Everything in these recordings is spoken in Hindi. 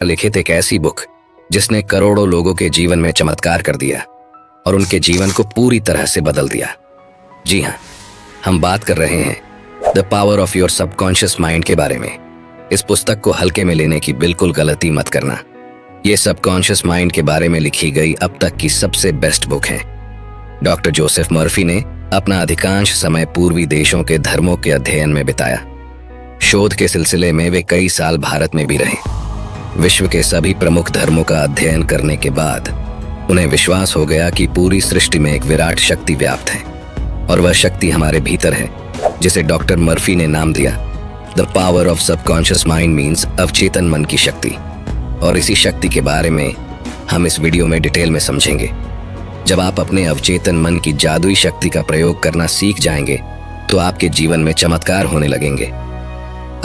लिखित एक ऐसी बुक जिसने करोड़ों लोगों के जीवन में चमत्कार कर दिया और उनके जीवन को पूरी तरह से बदल दिया। जी हाँ, हम बात कर रहे हैं the power of your subconscious mind के बारे में। इस पुस्तक को हल्के में लेने की बिल्कुल गलती मत करना। ये सबकॉन्शियस माइंड के बारे में लिखी गई अब तक की सबसे बेस्ट बुक है। डॉक्टर जोसेफ मर्फी ने अपना अधिकांश समय पूर्वी देशों के धर्मों के अध्ययन में बिताया। शोध के सिलसिले में वे कई साल भारत में भी रहे। विश्व के सभी प्रमुख धर्मों का अध्ययन करने के बाद उन्हें विश्वास हो गया कि पूरी सृष्टि में एक विराट शक्ति व्याप्त है और वह शक्ति हमारे भीतर है, जिसे डॉक्टर मर्फी ने नाम दिया the power of subconscious mind means अवचेतन मन की शक्ति। और इसी शक्ति के बारे में हम इस वीडियो में डिटेल में समझेंगे। जब आप अपने अवचेतन मन की जादुई शक्ति का प्रयोग करना सीख जाएंगे तो आपके जीवन में चमत्कार होने लगेंगे।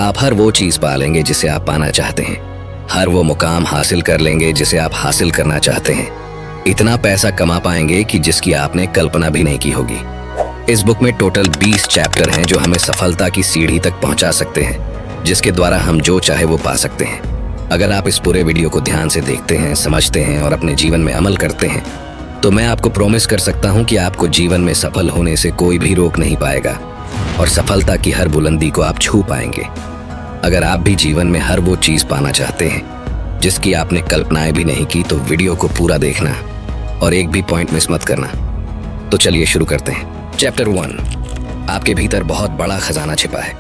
आप हर वो चीज पा लेंगे जिसे आप पाना चाहते हैं, हर वो मुकाम हासिल कर लेंगे जिसे आप हासिल करना चाहते हैं। इतना पैसा कमा पाएंगे कि जिसकी आपने कल्पना भी नहीं की होगी। इस बुक में टोटल 20 चैप्टर हैं जो हमें सफलता की सीढ़ी तक पहुंचा सकते हैं, जिसके द्वारा हम जो चाहे वो पा सकते हैं। अगर आप इस पूरे वीडियो को ध्यान से देखते हैं, समझते हैं और अपने जीवन में अमल करते हैं तो मैं आपको प्रॉमिस कर सकता हूं कि आपको जीवन में सफल होने से कोई भी रोक नहीं पाएगा और सफलता की हर बुलंदी को आप छू पाएंगे। अगर आप भी जीवन में हर वो चीज पाना चाहते हैं जिसकी आपने कल्पनाएं भी नहीं की तो वीडियो को पूरा देखना और एक भी पॉइंट मिस मत करना। तो चलिए शुरू करते हैं। चैप्टर 1, आपके भीतर बहुत बड़ा खजाना छिपा है।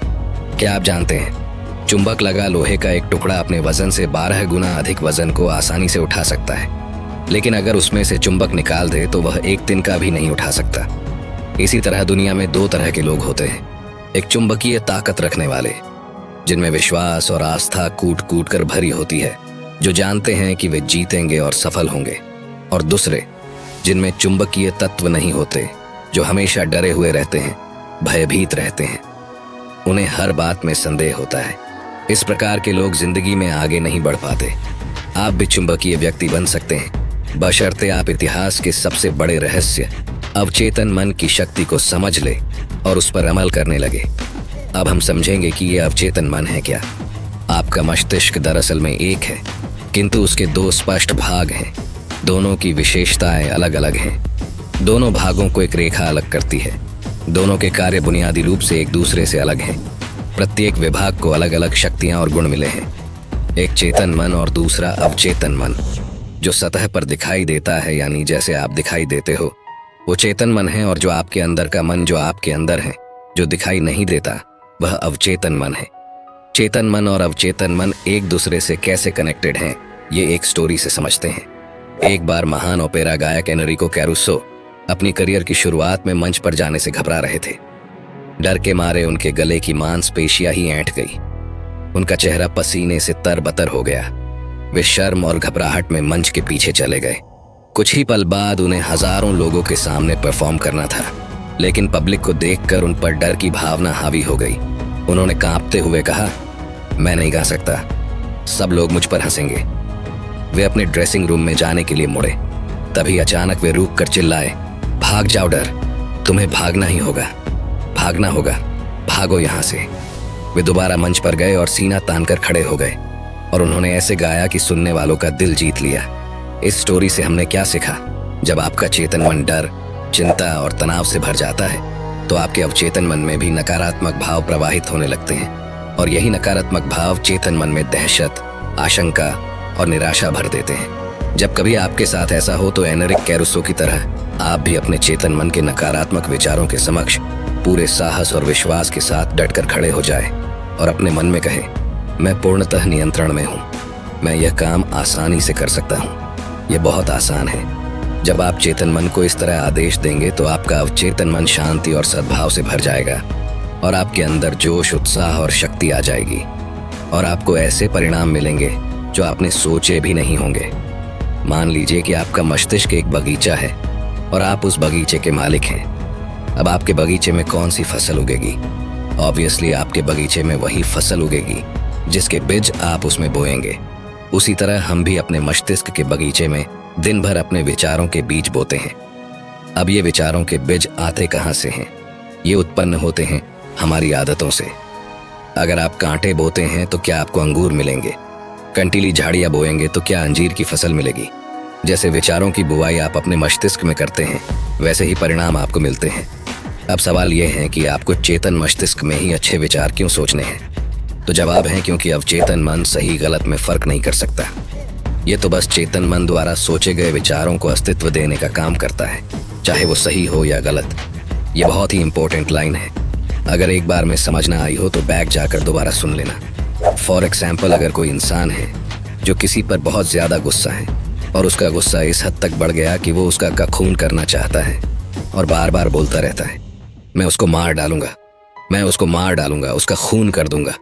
क्या आप जानते हैं, चुंबक लगा लोहे का एक टुकड़ा अपने वजन से 12 गुना अधिक वजन को आसानी से उठा सकता है, लेकिन अगर उसमें से चुंबक निकाल दे तो वह एक दिन का भी नहीं उठा सकता। इसी तरह दुनिया में 2 तरह के लोग होते हैं, एक चुंबकीय ताकत रखने वाले जिनमें विश्वास और आस्था कूट कूट कर भरी होती है, जो जानते हैं कि वे जीतेंगे और सफल होंगे, और दूसरे जिनमें चुंबकीय तत्व नहीं होते, जो हमेशा डरे हुए रहते हैं, भयभीत रहते हैं, उन्हें हर बात में संदेह होता है। इस प्रकार के लोग जिंदगी में आगे नहीं बढ़ पाते। आप भी चुंबकीय व्यक्ति बन सकते हैं, बशर्ते आप इतिहास के सबसे बड़े रहस्य अवचेतन मन की शक्ति को समझ ले और उस पर अमल करने लगे। अब हम समझेंगे कि ये अवचेतन मन है क्या। आपका मस्तिष्क दरअसल में एक है, किंतु उसके 2 स्पष्ट भाग हैं। दोनों की विशेषताएं अलग अलग हैं। दोनों भागों को एक रेखा अलग करती है। दोनों के कार्य बुनियादी रूप से एक दूसरे से अलग हैं। प्रत्येक विभाग को अलग अलग शक्तियां और गुण मिले हैं। एक चेतन मन और दूसरा अवचेतन मन। जो सतह पर दिखाई देता है, यानी जैसे आप दिखाई देते हो, वो चेतन मन है, और जो आपके अंदर का मन, जो आपके अंदर है, जो दिखाई नहीं देता, वह अवचेतन मन है। चेतन मन और अवचेतन मन एक दूसरे से कैसे कनेक्टेड हैं, ये एक स्टोरी से समझते हैं। एक बार महान ओपेरा गायक एनरिको कैरुसो अपनी करियर की शुरुआत में मंच पर जाने से घबरा रहे थे। डर के मारे उनके गले की मांसपेशियां ही ऐंठ गई। उनका चेहरा पसीने से तरबतर हो गया। वे शर्म और घबराहट में मंच के पीछे चले गए। कुछ ही पल बाद उन्हें हजारों लोगों के सामने परफॉर्म करना था, लेकिन पब्लिक को देखकर उन पर डर की भावना हावी हो गई। उन्होंने कांपते हुए कहा, मैं नहीं गा सकता, सब लोग मुझ पर हंसेंगे। वे अपने ड्रेसिंग रूम में जाने के लिए मुड़े। तभी अचानक वे रुक कर चिल्लाए, भाग जाओ डर, तुम्हें भागना ही होगा, भागना होगा, भागो यहाँ से। वे दोबारा मंच पर गए और सीना तानकर खड़े हो गए और उन्होंने ऐसे गाया कि सुनने वालों का दिल जीत लिया। इस स्टोरी से हमने क्या सीखा? जब आपका चेतन मन डर, चिंता और तनाव से भर जाता है तो आपके अवचेतन मन में भी नकारात्मक भाव प्रवाहित होने लगते हैं, और यही नकारात्मक भाव चेतन मन में दहशत, आशंका और निराशा भर देते हैं। जब कभी आपके साथ ऐसा हो तो एनरिक कैरुसो की तरह आप भी अपने चेतन मन के नकारात्मक विचारों के समक्ष पूरे साहस और विश्वास के साथ डटकर खड़े हो जाए और अपने मन में कहे, मैं पूर्णतः नियंत्रण में हूँ, मैं यह काम आसानी से कर सकता हूँ, यह बहुत आसान है। जब आप चेतन मन को इस तरह आदेश देंगे तो आपका अवचेतन मन शांति और सद्भाव से भर जाएगा और आपके अंदर जोश, उत्साह और शक्ति आ जाएगी, और आपको ऐसे परिणाम मिलेंगे जो आपने सोचे भी नहीं होंगे। मान लीजिए कि आपका मस्तिष्क एक बगीचा है और आप उस बगीचे के मालिक हैं। अब आपके बगीचे में कौन सी फसल उगेगी? ऑब्वियसली आपके बगीचे में वही फसल उगेगी जिसके बीज आप उसमें बोएंगे। उसी तरह हम भी अपने मस्तिष्क के बगीचे में दिन भर अपने विचारों के बीज बोते हैं। अब ये विचारों के बीज आते कहाँ से हैं? ये उत्पन्न होते हैं हमारी आदतों से। अगर आप कांटे बोते हैं तो क्या आपको अंगूर मिलेंगे? कंटीली झाड़ियाँ बोएंगे तो क्या अंजीर की फसल मिलेगी। जैसे विचारों की बुवाई आप अपने मस्तिष्क में करते हैं, वैसे ही परिणाम आपको मिलते हैं। अब सवाल यह है कि आपको चेतन मस्तिष्क में ही अच्छे विचार क्यों सोचने हैं। तो जवाब है क्योंकि अवचेतन मन सही गलत में फर्क नहीं कर सकता। ये तो बस चेतन मन द्वारा सोचे गए विचारों को अस्तित्व देने का काम करता है, चाहे वो सही हो या गलत। ये बहुत ही इंपॉर्टेंट लाइन है। अगर एक बार में समझ ना आई हो तो बैक जाकर दोबारा सुन लेना। फॉर एग्जाम्पल, अगर कोई इंसान है जो किसी पर बहुत ज्यादा गुस्सा है और उसका गुस्सा इस हद तक बढ़ गया कि वो उसका खून करना चाहता है और बार बार बोलता रहता है, मैं उसको मार डालूंगा, मैं उसको मार डालूंगा, उसका खून कर दूंगा।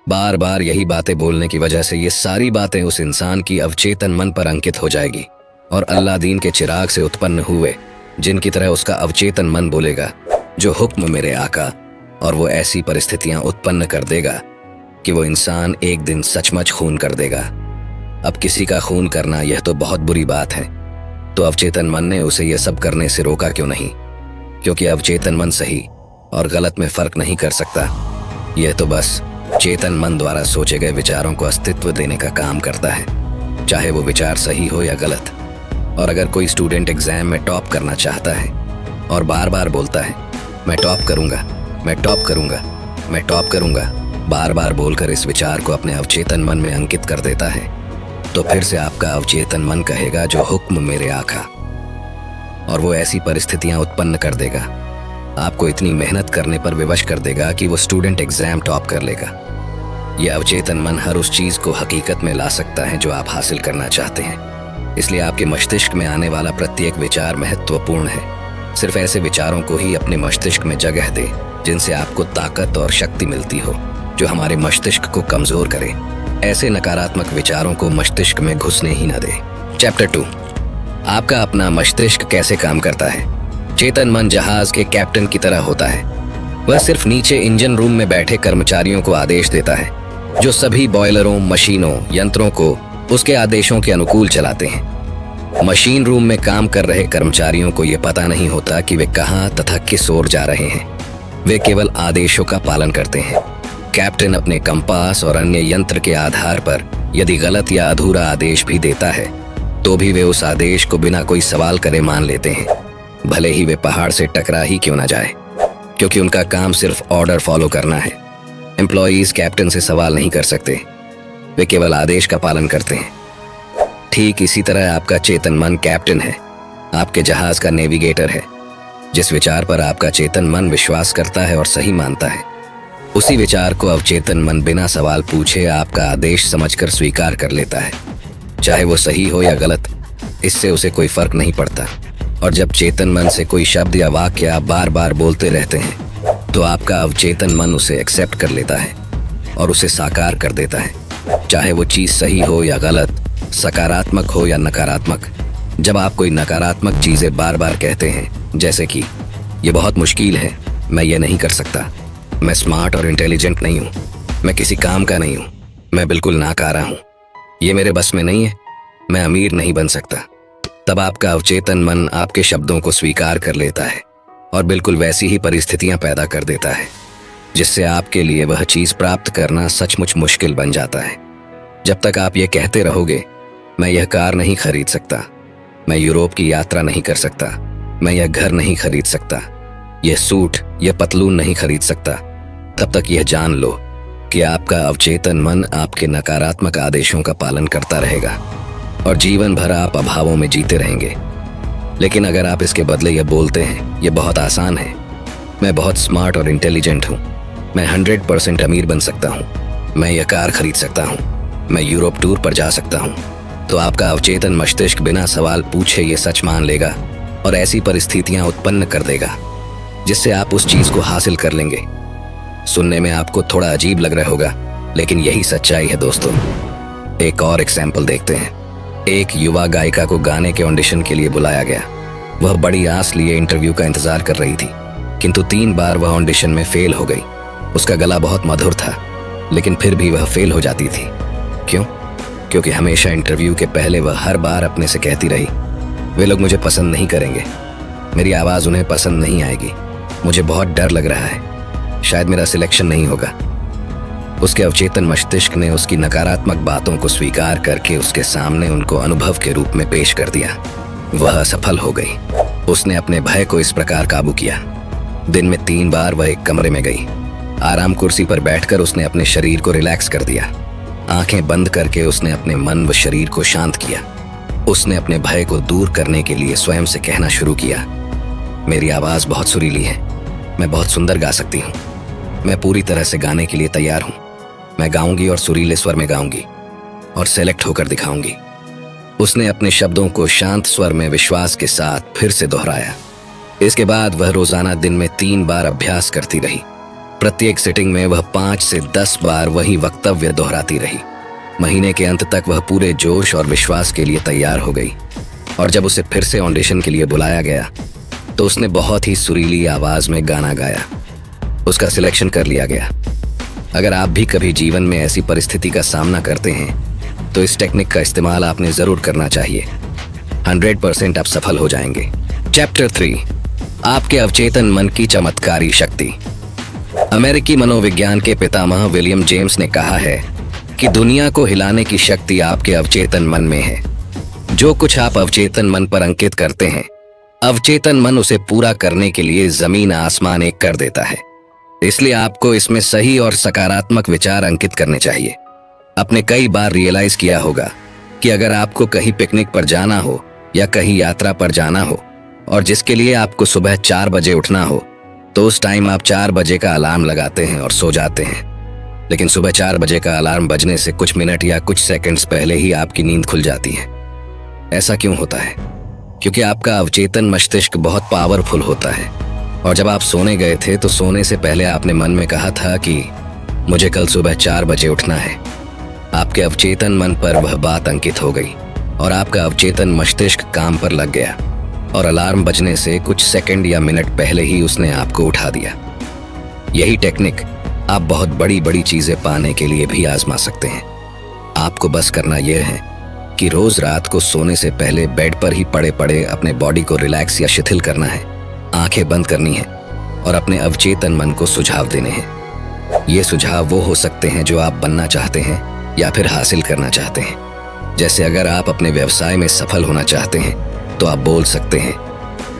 बार बार यही बातें बोलने की वजह से ये सारी बातें उस इंसान की अवचेतन मन पर अंकित हो जाएगी और अल्लादीन के चिराग से उत्पन्न हुए जिनकी तरह उसका अवचेतन मन बोलेगा, जो हुक्म मेरे आका, और वो ऐसी परिस्थितियां उत्पन्न कर देगा कि वो इंसान एक दिन सचमुच खून कर देगा। अब किसी का खून करना यह तो बहुत बुरी बात है, तो अवचेतन मन ने उसे यह सब करने से रोका क्यों नहीं? क्योंकि अवचेतन मन सही और गलत में फर्क नहीं कर सकता। यह तो बस चेतन मन द्वारा सोचे गए विचारों को अस्तित्व देने का काम करता है, चाहे वो विचार सही हो या गलत। और अगर कोई स्टूडेंट एग्जाम में टॉप करना चाहता है और बार बार बोलता है, मैं टॉप करूंगा, मैं टॉप करूंगा, मैं टॉप करूंगा, बार बार बोलकर इस विचार को अपने अवचेतन मन में अंकित कर देता है, तो फिर से आपका अवचेतन मन कहेगा, जो हुक्म मेरे आका, और वो ऐसी परिस्थितियां उत्पन्न कर देगा, आपको इतनी मेहनत करने पर विवश कर देगा कि वो स्टूडेंट एग्जाम टॉप कर लेगा। यह अवचेतन मन हर उस चीज को हकीकत में ला सकता है जो आप हासिल करना चाहते हैं। इसलिए आपके मस्तिष्क में आने वाला प्रत्येक विचार महत्वपूर्ण है। सिर्फ ऐसे विचारों को ही अपने मस्तिष्क में जगह दे जिनसे आपको ताकत और शक्ति मिलती हो, जो हमारे मस्तिष्क को कमजोर करे। ऐसे नकारात्मक विचारों को मस्तिष्क में घुसने ही न दे। चैप्टर 2, आपका अपना मस्तिष्क कैसे काम करता है। चेतन मन जहाज के कैप्टन की तरह होता है। वह सिर्फ नीचे इंजन रूम में बैठे कर्मचारियों को आदेश देता है, जो सभी बॉयलरों, मशीनों, यंत्रों को उसके आदेशों के अनुकूल चलाते हैं। मशीन रूम में काम कर रहे कर्मचारियों को यह पता नहीं होता कि वे कहां तथा किस ओर जा रहे हैं। वे केवल आदेशों का पालन करते हैं। कैप्टन अपने कंपास और अन्य यंत्र के आधार पर यदि गलत या अधूरा आदेश भी देता है, तो भी वे उस आदेश को बिना कोई सवाल करे मान लेते हैं, भले ही वे पहाड़ से टकरा ही क्यों ना जाए, क्योंकि उनका काम सिर्फ ऑर्डर फॉलो करना है। एम्प्लॉयज कैप्टन से सवाल नहीं कर सकते, वे केवल आदेश का पालन करते हैं। ठीक इसी तरह आपका चेतन मन कैप्टन है, आपके जहाज का नेविगेटर है। जिस विचार पर आपका चेतन मन विश्वास करता है और सही मानता है, उसी विचार को अवचेतन मन बिना सवाल पूछे आपका आदेश समझकर स्वीकार कर लेता है, चाहे वो सही हो या गलत, इससे उसे कोई फर्क नहीं पड़ता। और जब चेतन मन से कोई शब्द या वाक्य आप बार बार बोलते रहते हैं, तो आपका अवचेतन मन उसे एक्सेप्ट कर लेता है और उसे साकार कर देता है, चाहे वो चीज सही हो या गलत, सकारात्मक हो या नकारात्मक। जब आप कोई नकारात्मक चीजें बार बार कहते हैं, जैसे कि ये बहुत मुश्किल है, मैं ये नहीं कर सकता, मैं स्मार्ट और इंटेलिजेंट नहीं हूँ, मैं किसी काम का नहीं हूँ, मैं बिल्कुल नाकारा हूँ, ये मेरे बस में नहीं है, मैं अमीर नहीं बन सकता, तब आपका अवचेतन मन आपके शब्दों को स्वीकार कर लेता है और बिल्कुल वैसी ही परिस्थितियां पैदा कर देता है, जिससे आपके लिए वह चीज प्राप्त करना सचमुच मुश्किल बन जाता है। जब तक आप ये कहते रहोगे, मैं यह कार नहीं खरीद सकता, मैं यूरोप की यात्रा नहीं कर सकता, मैं यह घर नहीं खरीद सकता, यह सूट, यह पतलून नहीं खरीद सकता, तब तक यह जान लो कि आपका अवचेतन मन आपके नकारात्मक आदेशों का पालन करता रहेगा और जीवन भर आप अभावों में जीते रहेंगे। लेकिन अगर आप इसके बदले यह बोलते हैं, यह बहुत आसान है, मैं बहुत स्मार्ट और इंटेलिजेंट हूँ, मैं 100% अमीर बन सकता हूँ, मैं यह कार खरीद सकता हूँ, मैं यूरोप टूर पर जा सकता हूँ, तो आपका अवचेतन मस्तिष्क बिना सवाल पूछे ये सच मान लेगा और ऐसी परिस्थितियां उत्पन्न कर देगा जिससे आप उस चीज को हासिल कर लेंगे। सुनने में आपको थोड़ा अजीब लग रहा होगा, लेकिन यही सच्चाई है दोस्तों। एक और एग्जाम्पल देखते हैं। एक युवा गायिका को गाने के ऑडिशन के लिए बुलाया गया। वह बड़ी आस लिए इंटरव्यू का इंतजार कर रही थी, किंतु 3 बार वह ऑडिशन में फेल हो गई। उसका गला बहुत मधुर था, लेकिन फिर भी वह फेल हो जाती थी। क्यों? क्योंकि हमेशा इंटरव्यू के पहले वह हर बार अपने से कहती रही, वे लोग मुझे पसंद नहीं करेंगे, मेरी आवाज़ उन्हें पसंद नहीं आएगी, मुझे बहुत डर लग रहा है, शायद मेरा सिलेक्शन नहीं होगा। उसके अवचेतन मस्तिष्क ने उसकी नकारात्मक बातों को स्वीकार करके उसके सामने उनको अनुभव के रूप में पेश कर दिया। वह असफल हो गई। उसने अपने भय को इस प्रकार काबू किया। दिन में 3 बार वह एक कमरे में गई। आराम कुर्सी पर बैठकर उसने अपने शरीर को रिलैक्स कर दिया। आंखें बंद करके उसने अपने मन व शरीर को शांत किया। उसने अपने भय को दूर करने के लिए स्वयं से कहना शुरू किया, मेरी आवाज़ बहुत सुरीली है, मैं बहुत सुंदर गा सकती हूँ, मैं पूरी तरह से गाने के लिए तैयार हूँ, मैं गाऊंगी और सुरीले स्वर में गाऊंगी और सेलेक्ट होकर दिखाऊंगी। उसने अपने शब्दों को शांत स्वर में विश्वास के साथ फिर से दोहराया। इसके बाद वह रोजाना दिन में 3 बार अभ्यास करती रही। प्रत्येक सिटिंग में वह 5 से 10 बार वही वक्तव्य दोहराती रही। महीने के अंत तक वह पूरे जोश और विश्वास के लिए तैयार हो गई और जब उसे फिर से ऑडिशन के लिए बुलाया गया तो उसने बहुत ही सुरीली आवाज में गाना गाया। उसका सिलेक्शन कर लिया गया। अगर आप भी कभी जीवन में ऐसी परिस्थिति का सामना करते हैं तो इस टेक्निक का इस्तेमाल आपने जरूर करना चाहिए। 100% आप सफल हो जाएंगे। चैप्टर 3, आपके अवचेतन मन की चमत्कारी शक्ति। अमेरिकी मनोविज्ञान के पितामह विलियम जेम्स ने कहा है कि दुनिया को हिलाने की शक्ति आपके अवचेतन मन में है। जो कुछ आप अवचेतन मन पर अंकित करते हैं, अवचेतन मन उसे पूरा करने के लिए जमीन आसमान एक कर देता है। इसलिए आपको इसमें सही और सकारात्मक विचार अंकित करने चाहिए। आपने कई बार रियलाइज किया होगा कि अगर आपको कहीं पिकनिक पर जाना हो या कहीं यात्रा पर जाना हो और जिसके लिए आपको सुबह 4 बजे उठना हो, तो उस टाइम आप 4 बजे का अलार्म लगाते हैं और सो जाते हैं। लेकिन सुबह 4 बजे का अलार्म बजने से कुछ मिनट या कुछ सेकंड्स पहले ही आपकी नींद खुल जाती है। ऐसा क्यों होता है? क्योंकि आपका अवचेतन मस्तिष्क बहुत पावरफुल होता है और जब आप सोने गए थे तो सोने से पहले आपने मन में कहा था कि मुझे कल सुबह 4 बजे उठना है। आपके अवचेतन मन पर वह बात अंकित हो गई और आपका अवचेतन मस्तिष्क काम पर लग गया और अलार्म बजने से कुछ सेकंड या मिनट पहले ही उसने आपको उठा दिया। यही टेक्निक आप बहुत बड़ी बड़ी चीजें पाने के लिए भी आजमा सकते हैं। आपको बस करना यह है कि रोज रात को सोने से पहले बेड पर ही पड़े पड़े अपने बॉडी को रिलैक्स या शिथिल करना है, आंखें बंद करनी है और अपने अवचेतन मन को सुझाव देने हैं। ये सुझाव वो हो सकते हैं जो आप बनना चाहते हैं या फिर हासिल करना चाहते हैं। जैसे अगर आप अपने व्यवसाय में सफल होना चाहते हैं तो आप बोल सकते हैं,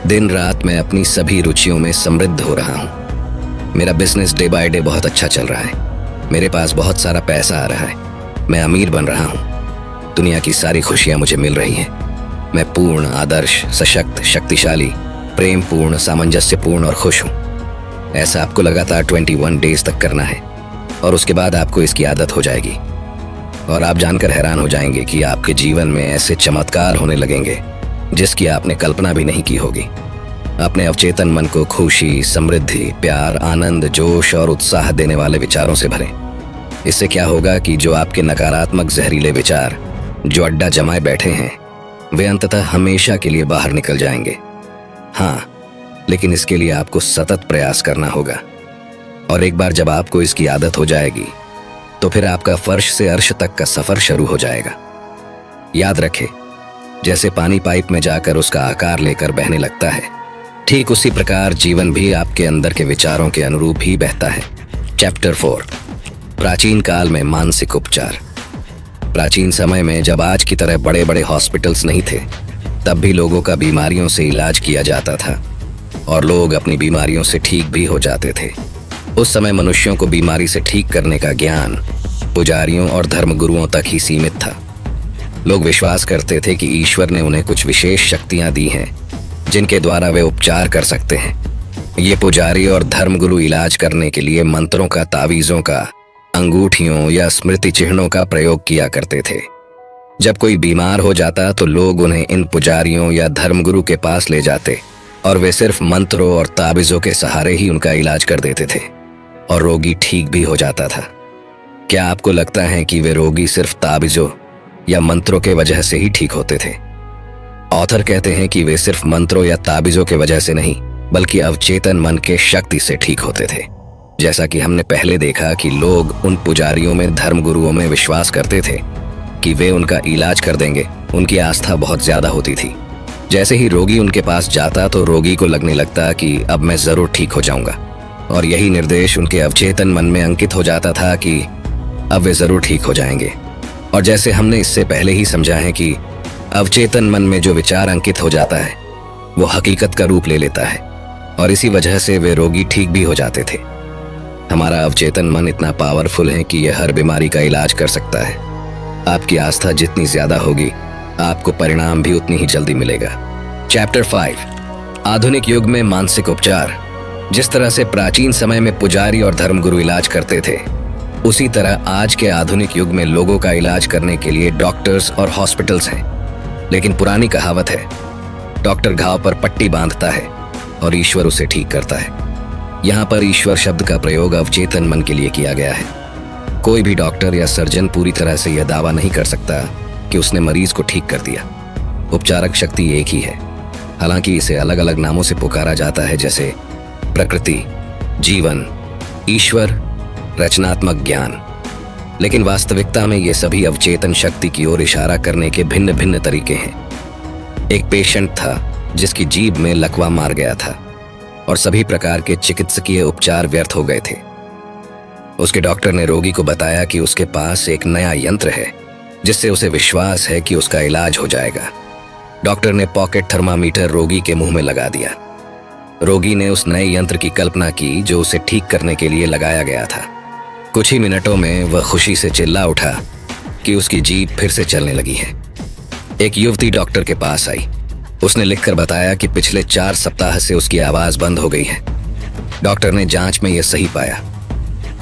दिन रात मैं अपनी सभी रुचियों में समृद्ध हो रहा हूँ, मेरा बिजनेस डे बाय डे बहुत अच्छा चल रहा है, मेरे पास बहुत सारा पैसा आ रहा है, मैं अमीर बन रहा हूँ, दुनिया की सारी खुशियाँ मुझे मिल रही हैं, मैं पूर्ण, आदर्श, सशक्त, शक्तिशाली, प्रेम पूर्ण, सामंजस्यपूर्ण और खुश हूँ। ऐसा आपको लगातार 21 डेज तक करना है और उसके बाद आपको इसकी आदत हो जाएगी और आप जानकर हैरान हो जाएंगे कि आपके जीवन में ऐसे चमत्कार होने लगेंगे जिसकी आपने कल्पना भी नहीं की होगी। अपने अवचेतन मन को खुशी, समृद्धि, प्यार, आनंद, जोश और उत्साह देने वाले विचारों से भरें। इससे क्या होगा कि जो आपके नकारात्मक जहरीले विचार जो अड्डा जमाए बैठे हैं वे अंततः हमेशा के लिए बाहर निकल जाएंगे। हाँ, लेकिन इसके लिए आपको सतत प्रयास करना होगा और एक बार जब आपको इसकी आदत हो जाएगी तो फिर आपका फर्श से अर्श तक का सफर शुरू हो जाएगा। याद रखें, जैसे पानी पाइप में जाकर उसका आकार लेकर बहने लगता है, ठीक उसी प्रकार जीवन भी आपके अंदर के विचारों के अनुरूप ही बहता है। चैप्टर 4, प्राचीन काल में मानसिक उपचार। प्राचीन समय में जब आज की तरह बड़े बड़े हॉस्पिटल्स नहीं थे, तब भी लोगों का बीमारियों से इलाज किया जाता था और लोग अपनी बीमारियों से ठीक भी हो जाते थे। उस समय मनुष्यों को बीमारी से ठीक करने का ज्ञान पुजारियों और धर्मगुरुओं तक ही सीमित था। लोग विश्वास करते थे कि ईश्वर ने उन्हें कुछ विशेष शक्तियां दी हैं जिनके द्वारा वे उपचार कर सकते हैं। ये पुजारी और धर्मगुरु इलाज करने के लिए मंत्रों का, तावीज़ों का, अंगूठियों या स्मृति चिन्हों का प्रयोग किया करते थे। जब कोई बीमार हो जाता तो लोग उन्हें इन पुजारियों या धर्मगुरु के पास ले जाते और वे सिर्फ मंत्रों और तावीज़ों के सहारे ही उनका इलाज कर देते थे और रोगी ठीक भी हो जाता था। क्या आपको लगता है कि वे रोगी सिर्फ तावीज़ों या मंत्रों के वजह से ही ठीक होते थे? ऑथर कहते हैं कि वे सिर्फ मंत्रों या ताबीज़ों के वजह से नहीं, बल्कि अवचेतन मन के शक्ति से ठीक होते थे। जैसा कि हमने पहले देखा कि लोग उन पुजारियों में, धर्मगुरुओं में विश्वास करते थे कि वे उनका इलाज कर देंगे। उनकी आस्था बहुत ज्यादा होती थी। जैसे ही रोगी उनके पास जाता तो रोगी को लगने लगता कि अब मैं जरूर ठीक हो जाऊंगा और यही निर्देश उनके अवचेतन मन में अंकित हो जाता था कि अब वे जरूर ठीक हो जाएंगे। और जैसे हमने इससे पहले ही समझा है कि अवचेतन मन में जो विचार अंकित हो जाता है वो हकीकत का रूप ले लेता है, और इसी वजह से वे रोगी ठीक भी हो जाते थे। हमारा अवचेतन मन इतना पावरफुल है कि यह हर बीमारी का इलाज कर सकता है। आपकी आस्था जितनी ज्यादा होगी, आपको परिणाम भी उतनी ही जल्दी मिलेगा। चैप्टर 5, आधुनिक युग में मानसिक उपचार। जिस तरह से प्राचीन समय में पुजारी और धर्मगुरु इलाज करते थे, उसी तरह आज के आधुनिक युग में लोगों का इलाज करने के लिए डॉक्टर्स और हॉस्पिटल्स हैं। लेकिन पुरानी कहावत है, डॉक्टर घाव पर पट्टी बांधता है और ईश्वर उसे ठीक करता है। यहाँ पर ईश्वर शब्द का प्रयोग अवचेतन मन के लिए किया गया है। कोई भी डॉक्टर या सर्जन पूरी तरह से यह दावा नहीं कर सकता कि उसने मरीज को ठीक कर दिया। उपचारक शक्ति एक ही है, हालांकि इसे अलग अलग नामों से पुकारा जाता है, जैसे प्रकृति, जीवन, ईश्वर, रचनात्मक ज्ञान। लेकिन वास्तविकता में ये सभी अवचेतन शक्ति की ओर इशारा करने के भिन्न भिन्न तरीके हैं। एक पेशेंट था जिसकी जीभ में लकवा मार गया था और सभी प्रकार के चिकित्सकीय उपचार व्यर्थ हो गए थे। उसके डॉक्टर ने रोगी को बताया कि उसके पास एक नया यंत्र है जिससे उसे विश्वास है कि उसका इलाज हो जाएगा। डॉक्टर ने पॉकेट थर्मामीटर रोगी के मुंह में लगा दिया। रोगी ने उस नए यंत्र की कल्पना की जो उसे ठीक करने के लिए लगाया गया था। कुछ ही मिनटों में वह खुशी से चिल्ला उठा कि उसकी जीभ फिर से चलने लगी है। एक युवती डॉक्टर के पास आई। उसने लिखकर बताया कि पिछले 4 सप्ताह से उसकी आवाज बंद हो गई है। डॉक्टर ने जांच में यह सही पाया।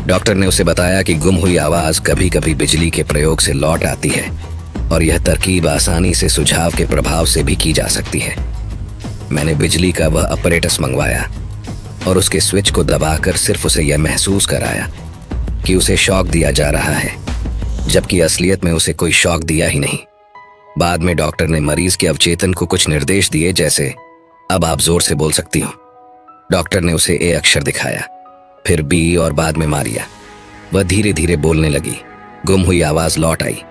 डॉक्टर ने उसे बताया कि गुम हुई आवाज कभी कभी बिजली के प्रयोग से लौट आती है और यह तरकीब आसानी से सुझाव के प्रभाव से भी की जा सकती है। मैंने बिजली का वह अपरेटस मंगवाया और उसके स्विच को दबाकर सिर्फ उसे यह महसूस कराया कि उसे शॉक दिया जा रहा है, जबकि असलियत में उसे कोई शॉक दिया ही नहीं। बाद में डॉक्टर ने मरीज के अवचेतन को कुछ निर्देश दिए, जैसे अब आप जोर से बोल सकती हो। डॉक्टर ने उसे ए अक्षर दिखाया, फिर बी और बाद में मारिया। वह धीरे धीरे बोलने लगी। गुम हुई आवाज लौट आई।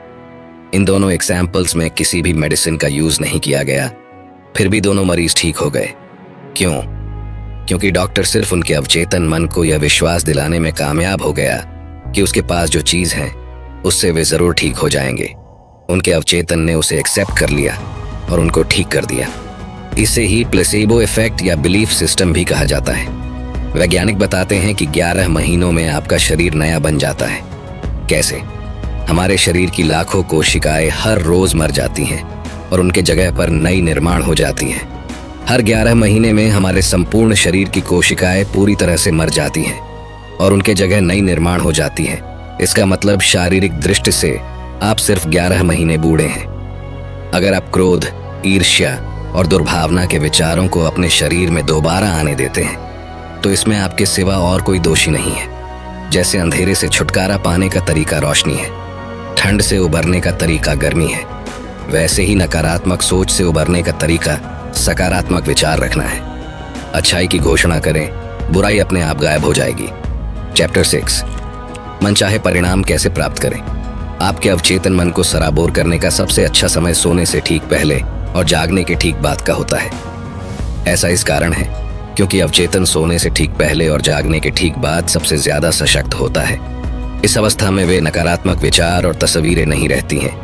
इन दोनों एग्जाम्पल्स में किसी भी मेडिसिन का यूज नहीं किया गया, फिर भी दोनों मरीज ठीक हो गए। क्यों? क्योंकि डॉक्टर सिर्फ उनके अवचेतन मन को यह विश्वास दिलाने में कामयाब हो गया कि उसके पास जो चीज है उससे वे जरूर ठीक हो जाएंगे। उनके अवचेतन ने उसे एक्सेप्ट कर लिया और उनको ठीक कर दिया। इसे ही प्लेसेबो इफेक्ट या बिलीफ सिस्टम भी कहा जाता है। वैज्ञानिक बताते हैं कि 11 महीनों में आपका शरीर नया बन जाता है। कैसे? हमारे शरीर की लाखों कोशिकाएं हर रोज मर जाती हैं और उनके जगह पर नई निर्माण हो जाती हैं। हर 11 महीने में हमारे संपूर्ण शरीर की कोशिकाएं पूरी तरह से मर जाती हैं और उनके जगह नई निर्माण हो जाती हैं। इसका मतलब शारीरिक दृष्टि से आप सिर्फ 11 महीने बूढ़े हैं। अगर आप क्रोध, ईर्ष्या और दुर्भावना के विचारों को अपने शरीर में दोबारा आने देते हैं तो इसमें आपके सिवा और कोई दोषी नहीं है। जैसे अंधेरे से छुटकारा पाने का तरीका रोशनी है, ठंड से उबरने का तरीका गर्मी है, वैसे ही नकारात्मक सोच से उबरने का तरीका सकारात्मक विचार रखना है। अच्छाई की घोषणा करें, बुराई अपने आप गायब हो जाएगी। चैप्टर 6, मनचाहे परिणाम कैसे प्राप्त करें। आपके अवचेतन मन को सराबोर करने का सबसे अच्छा समय सोने से ठीक पहले और जागने के ठीक बाद का होता है। ऐसा इस कारण है क्योंकि अवचेतन सोने से ठीक पहले और जागने के ठीक बाद सबसे ज्यादा सशक्त होता है। इस अवस्था में वे नकारात्मक विचार और तस्वीरें नहीं रहती हैं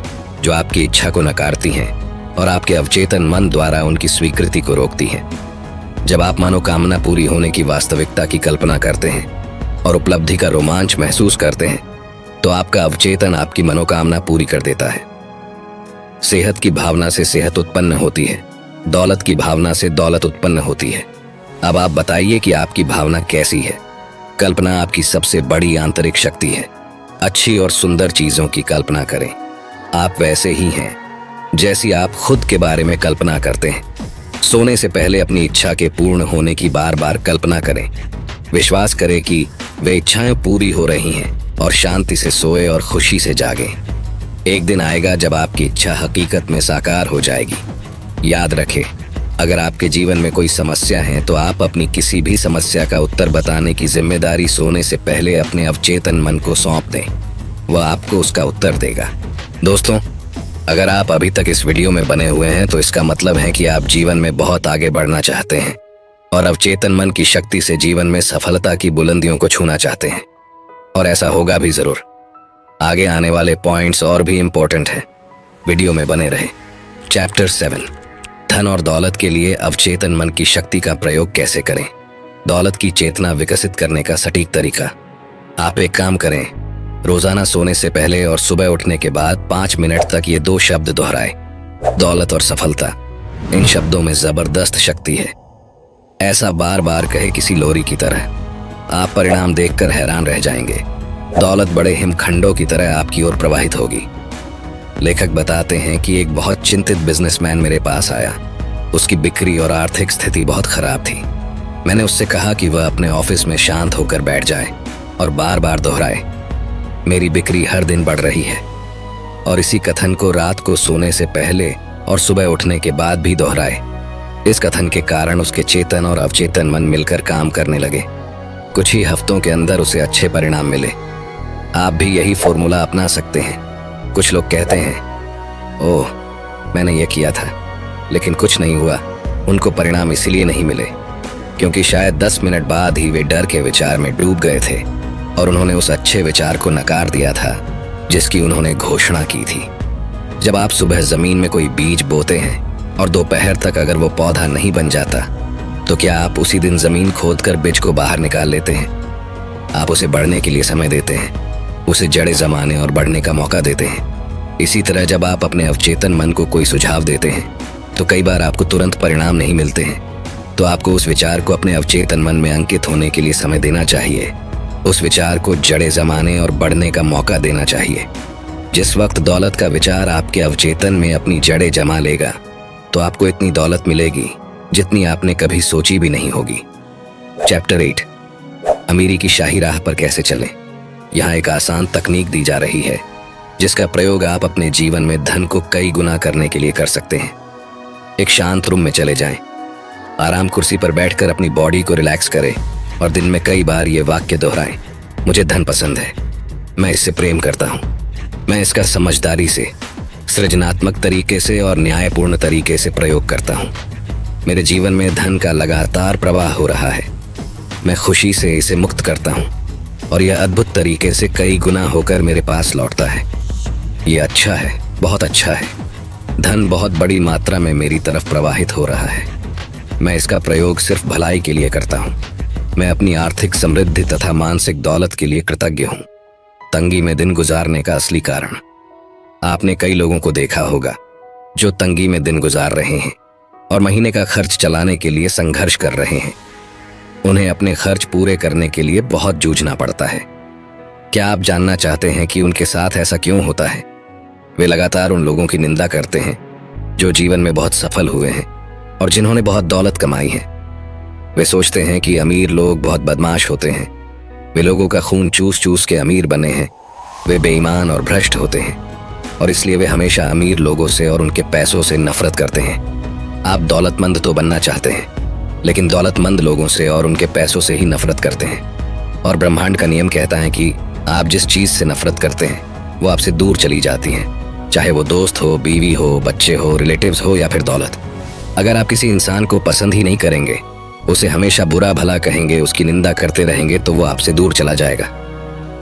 जो आपकी इच्छा को नकारती हैं और आपके अवचेतन मन द्वारा उनकी स्वीकृति को रोकती हैं। जब आप मनोकामना पूरी होने की वास्तविकता की कल्पना करते हैं और उपलब्धि का रोमांच महसूस करते हैं तो आपका अवचेतन आपकी मनोकामना पूरी कर देता है। सेहत की भावना से सेहत उत्पन्न होती है, दौलत की भावना से दौलत उत्पन्न होती है। अब आप बताइए कि आपकी भावना कैसी है। कल्पना आपकी सबसे बड़ी आंतरिक शक्ति है। अच्छी और सुंदर चीजों की कल्पना करें। आप वैसे ही हैं जैसी आप खुद के बारे में कल्पना करते हैं। सोने से पहले अपनी इच्छा के पूर्ण होने की बार बार कल्पना करें। विश्वास करें कि वे इच्छाएं पूरी हो रही हैं और शांति से सोए और खुशी से जागें। एक दिन आएगा जब आपकी इच्छा हकीकत में साकार हो जाएगी। याद रखें, अगर आपके जीवन में कोई समस्या है तो आप अपनी किसी भी समस्या का उत्तर बताने की जिम्मेदारी सोने से पहले अपने अवचेतन मन को सौंप दें। वह आपको उसका उत्तर देगा। दोस्तों, अगर आप अभी तक इस वीडियो में बने हुए हैं तो इसका मतलब है कि आप जीवन में बहुत आगे बढ़ना चाहते हैं और अवचेतन मन की शक्ति से जीवन में सफलता की बुलंदियों को छूना चाहते हैं, और ऐसा होगा भी जरूर। आगे आने वाले पॉइंट्स और भी इम्पोर्टेंट हैं, वीडियो में बने रहे। चैप्टर 7, धन और दौलत के लिए अवचेतन मन की शक्ति का प्रयोग कैसे करें। दौलत की चेतना विकसित करने का सटीक तरीका। आप एक काम करें, रोजाना सोने से पहले और सुबह उठने के बाद 5 मिनट तक ये 2 शब्द दोहराए, दौलत और सफलता। इन शब्दों में जबरदस्त शक्ति है। ऐसा बार बार कहे किसी लोरी की तरह, आप परिणाम देखकर हैरान रह जाएंगे। दौलत बड़े हिमखंडों की तरह आपकी ओर प्रवाहित होगी। लेखक बताते हैं कि एक बहुत चिंतित बिजनेसमैन मेरे पास आया। उसकी बिक्री और आर्थिक स्थिति बहुत खराब थी। मैंने उससे कहा कि वह अपने ऑफिस में शांत होकर बैठ जाए और बार बार दोहराए, मेरी बिक्री हर दिन बढ़ रही है। और इसी कथन को रात को सोने से पहले और सुबह उठने के बाद भी दोहराए। इस कथन के कारण उसके चेतन और अवचेतन मन मिलकर काम करने लगे। कुछ ही हफ्तों के अंदर उसे अच्छे परिणाम मिले। आप भी यही फॉर्मूला अपना सकते हैं। कुछ लोग कहते हैं, ओह मैंने ये किया था लेकिन कुछ नहीं हुआ। उनको परिणाम इसीलिए नहीं मिले क्योंकि शायद 10 मिनट बाद ही वे डर के विचार में डूब गए थे और उन्होंने उस अच्छे विचार को नकार दिया था जिसकी उन्होंने घोषणा की थी। जब आप सुबह जमीन में कोई बीज बोते हैं और दोपहर तक अगर वो पौधा नहीं बन जाता तो क्या आप उसी दिन जमीन खोदकर बीज को बाहर निकाल लेते हैं? आप उसे बढ़ने के लिए समय देते हैं, उसे जड़ें जमाने और बढ़ने का मौका देते हैं। इसी तरह जब आप अपने अवचेतन मन को कोई सुझाव देते हैं तो कई बार आपको तुरंत परिणाम नहीं मिलते हैं। तो आपको उस विचार को अपने अवचेतन मन में अंकित होने के लिए समय देना चाहिए। उस विचार को जड़ें जमाने और बढ़ने का मौका देना चाहिए। जिस वक्त दौलत का विचार आपके अवचेतन में अपनी जड़ें जमा लेगा तो आपको इतनी दौलत मिलेगी जितनी आपने कभी सोची भी नहीं होगी। चैप्टर 8, अमीरी की शाही राह पर कैसे चलें। यहाँ एक आसान तकनीक दी जा रही है जिसका प्रयोग आप अपने जीवन में धन को कई गुना करने के लिए कर सकते हैं। एक शांत रूम में चले जाएं, आराम कुर्सी पर बैठकर अपनी बॉडी को रिलैक्स करें और दिन में कई बार ये वाक्य दोहराएं, मुझे धन पसंद है, मैं इससे प्रेम करता हूँ, मैं इसका समझदारी से, सृजनात्मक तरीके से और न्यायपूर्ण तरीके से प्रयोग करता हूँ। मेरे जीवन में धन का लगातार प्रवाह हो रहा है, मैं खुशी से इसे मुक्त करता हूँ और यह अद्भुत तरीके से कई गुना होकर मेरे पास लौटता है। ये अच्छा है, बहुत अच्छा है। धन बहुत बड़ी मात्रा में मेरी तरफ प्रवाहित हो रहा है। मैं इसका प्रयोग सिर्फ भलाई के लिए करता हूँ। मैं अपनी आर्थिक समृद्धि तथा मानसिक दौलत के लिए कृतज्ञ हूँ। तंगी में दिन गुजारने का असली कारण। आपने कई लोगों को देखा होगा जो तंगी में दिन गुजार रहे हैं और महीने का खर्च चलाने के लिए संघर्ष कर रहे हैं। उन्हें अपने खर्च पूरे करने के लिए बहुत जूझना पड़ता है। क्या आप जानना चाहते हैं कि उनके साथ ऐसा क्यों होता है? वे लगातार उन लोगों की निंदा करते हैं जो जीवन में बहुत सफल हुए हैं और जिन्होंने बहुत दौलत कमाई है। वे सोचते हैं कि अमीर लोग बहुत बदमाश होते हैं, वे लोगों का खून चूस चूस के अमीर बने हैं, वे बेईमान और भ्रष्ट होते हैं और इसलिए वे हमेशा अमीर लोगों से और उनके पैसों से नफरत करते हैं। आप दौलतमंद तो बनना चाहते हैं लेकिन दौलतमंद लोगों से और उनके पैसों से ही नफरत करते हैं। और ब्रह्मांड का नियम कहता है कि आप जिस चीज से नफरत करते हैं वो आपसे दूर चली जाती है, चाहे वो दोस्त हो, बीवी हो, बच्चे हो, रिलेटिव्स हो या फिर दौलत। अगर आप किसी इंसान को पसंद ही नहीं करेंगे, उसे हमेशा बुरा भला कहेंगे, उसकी निंदा करते रहेंगे तो वो आपसे दूर चला जाएगा।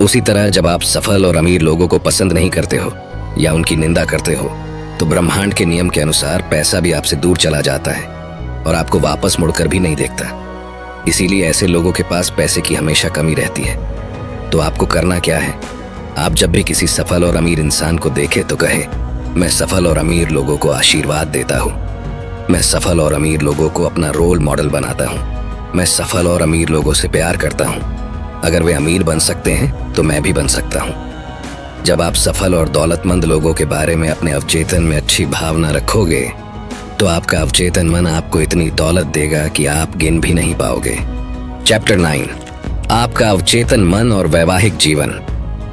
उसी तरह जब आप सफल और अमीर लोगों को पसंद नहीं करते हो या उनकी निंदा करते हो तो ब्रह्मांड के नियम के अनुसार पैसा भी आपसे दूर चला जाता है और आपको वापस मुड़कर भी नहीं देखता। इसीलिए ऐसे लोगों के पास पैसे की हमेशा कमी रहती है। तो आपको करना क्या है? आप जब भी किसी सफल और अमीर इंसान को देखें तो कहे, मैं सफल और अमीर लोगों को आशीर्वाद देता हूँ, मैं सफल और अमीर लोगों को अपना रोल मॉडल बनाता हूँ, मैं सफल और अमीर लोगों से प्यार करता हूँ। अगर वे अमीर बन सकते हैं तो मैं भी बन सकता हूँ। जब आप सफल और दौलतमंद लोगों के बारे में अपने अवचेतन में अच्छी भावना रखोगे तो आपका अवचेतन मन आपको इतनी दौलत देगा कि आप गिन भी नहीं पाओगे। चैप्टर 9, आपका अवचेतन मन और वैवाहिक जीवन।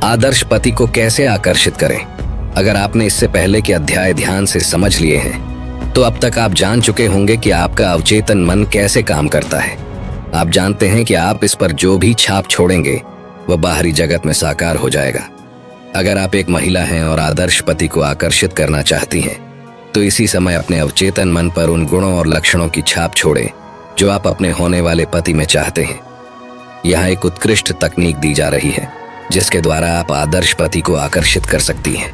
आदर्श पति को कैसे आकर्षित करें। अगर आपने इससे पहले के अध्याय ध्यान से समझ लिए हैं तो अब तक आप जान चुके होंगे कि आपका अवचेतन मन कैसे काम करता है। आप जानते हैं कि आप इस पर जो भी छाप छोड़ेंगे वह बाहरी जगत में साकार हो जाएगा। अगर आप एक महिला हैं और आदर्श पति को आकर्षित करना चाहती हैं तो इसी समय अपने अवचेतन मन पर उन गुणों और लक्षणों की छाप छोड़ें जो आप अपने होने वाले पति में चाहते हैं। यहाँ एक उत्कृष्ट तकनीक दी जा रही है जिसके द्वारा आप आदर्श पति को आकर्षित कर सकती हैं।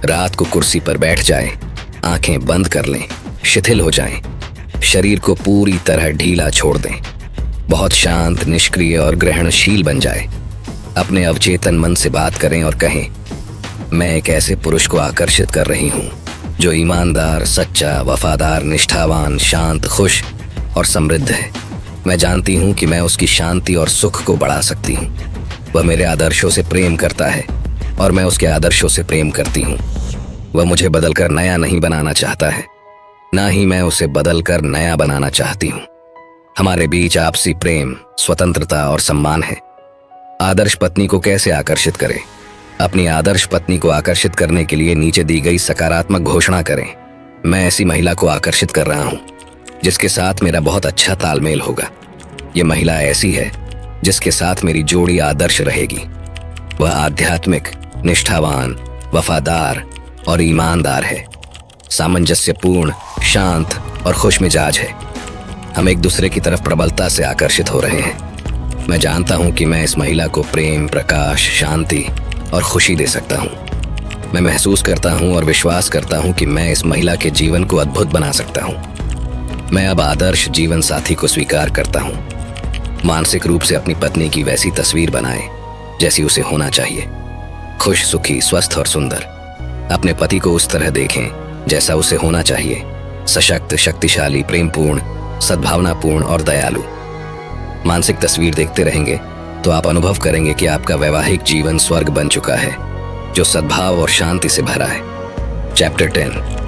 रात को कुर्सी पर बैठ जाएं, आंखें बंद कर लें, शिथिल हो जाएं, शरीर को पूरी तरह ढीला छोड़ दें, बहुत शांत, निष्क्रिय और ग्रहणशील बन जाए। अपने अवचेतन मन से बात करें और कहें, मैं एक ऐसे पुरुष को आकर्षित कर रही हूँ जो ईमानदार, सच्चा, वफादार, निष्ठावान, शांत, खुश और समृद्ध है। मैं जानती हूँ कि मैं उसकी शांति और सुख को बढ़ा सकती हूँ। वह मेरे आदर्शों से प्रेम करता है और मैं उसके आदर्शों से प्रेम करती हूँ। वह मुझे बदलकर नया नहीं बनाना चाहता है, ना ही मैं उसे बदलकर नया बनाना चाहती हूँ। हमारे बीच आपसी प्रेम, स्वतंत्रता और सम्मान है। आदर्श पत्नी को कैसे आकर्षित करें? अपनी आदर्श पत्नी को आकर्षित करने के लिए नीचे दी गई सकारात्मक घोषणा करें। मैं ऐसी महिला को आकर्षित कर रहा हूँ जिसके साथ मेरा बहुत अच्छा तालमेल होगा। ये महिला ऐसी है जिसके साथ मेरी जोड़ी आदर्श रहेगी। वह आध्यात्मिक, निष्ठावान, वफादार और ईमानदार है, सामंजस्यपूर्ण, शांत और खुश मिजाज है। हम एक दूसरे की तरफ प्रबलता से आकर्षित हो रहे हैं। मैं जानता हूं कि मैं इस महिला को प्रेम, प्रकाश, शांति और खुशी दे सकता हूं। मैं महसूस करता हूं और विश्वास करता हूं कि मैं इस महिला के जीवन को अद्भुत बना सकता हूं। मैं अब आदर्श जीवन साथी को स्वीकार करता हूं। मानसिक रूप से अपनी पत्नी की वैसी तस्वीर बनाएं जैसी उसे होना चाहिए, खुश, सुखी, स्वस्थ और सुंदर। अपने पति को उस तरह देखें जैसा उसे होना चाहिए, सशक्त, शक्तिशाली, प्रेमपूर्ण, सद्भावनापूर्ण और दयालु। मानसिक तस्वीर देखते रहेंगे तो आप अनुभव करेंगे कि आपका वैवाहिक जीवन स्वर्ग बन चुका है, जो सद्भाव और शांति से भरा है। चैप्टर 10